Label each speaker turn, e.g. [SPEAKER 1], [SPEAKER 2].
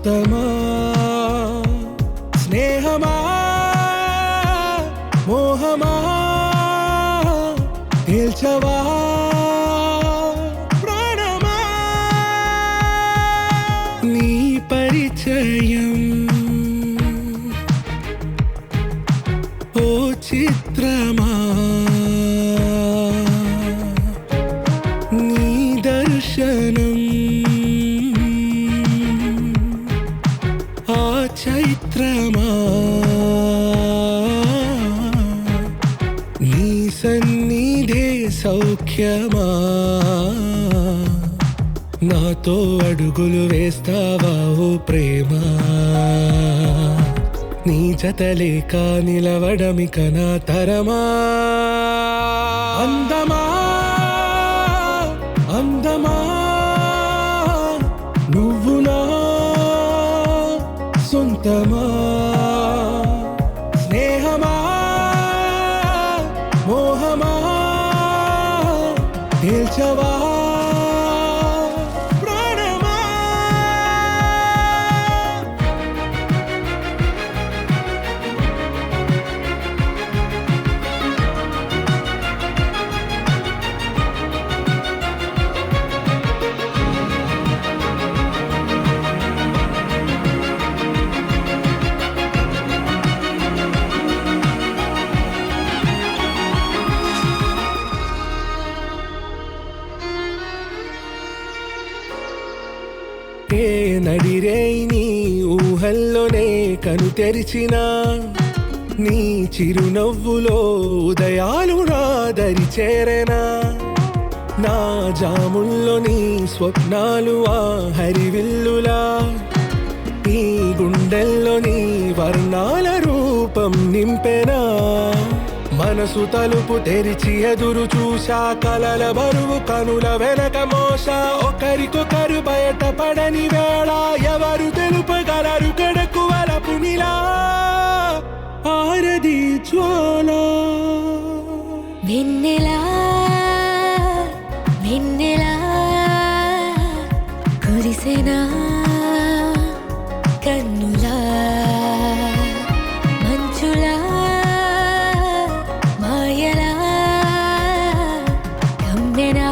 [SPEAKER 1] సొంతమా స్నేహమా మోహమా తేల్చవా ప్రాణమా నీ పరిచయం ఓ చిత్రమా నీ దర్శనం ఆ చైత్రమా నీ సన్నిధే సౌఖ్యమా నాతో అడుగులు వేస్తావా ఓ ప్రేమ నీ జతలేక నిలవడమిక నా తరమా అందమా అందమా నువ్వు నా సొంతమా స్నేహమా మోహమా తేల్చవా ప్రాణమా ఏ నడిరే నీ ఊహల్లోనే కను తెరిచిన నీ చిరునవ్వులో ఉదయాలు నా దరి చేరెనా నా జాముల్లో నీ స్వప్నాలు ఆ హరివిల్లులా ఈ గుండెల్లో నీ వర్ణాల రూపం నింపెనా మనసు తలుపు తెరిచి ఎదురు చూసా కలల బరువు కనుల వెనక మోసా ఒకరికొకరు బయటపడని వేళ ఎవరు తెలుపగలరు గడకు వలపు నిలా ఆరది జ్వాల
[SPEAKER 2] వెన్నెలా వెన్నెలా కురిసెనా కన్నులా మంచులా మాయలా కమ్మెనా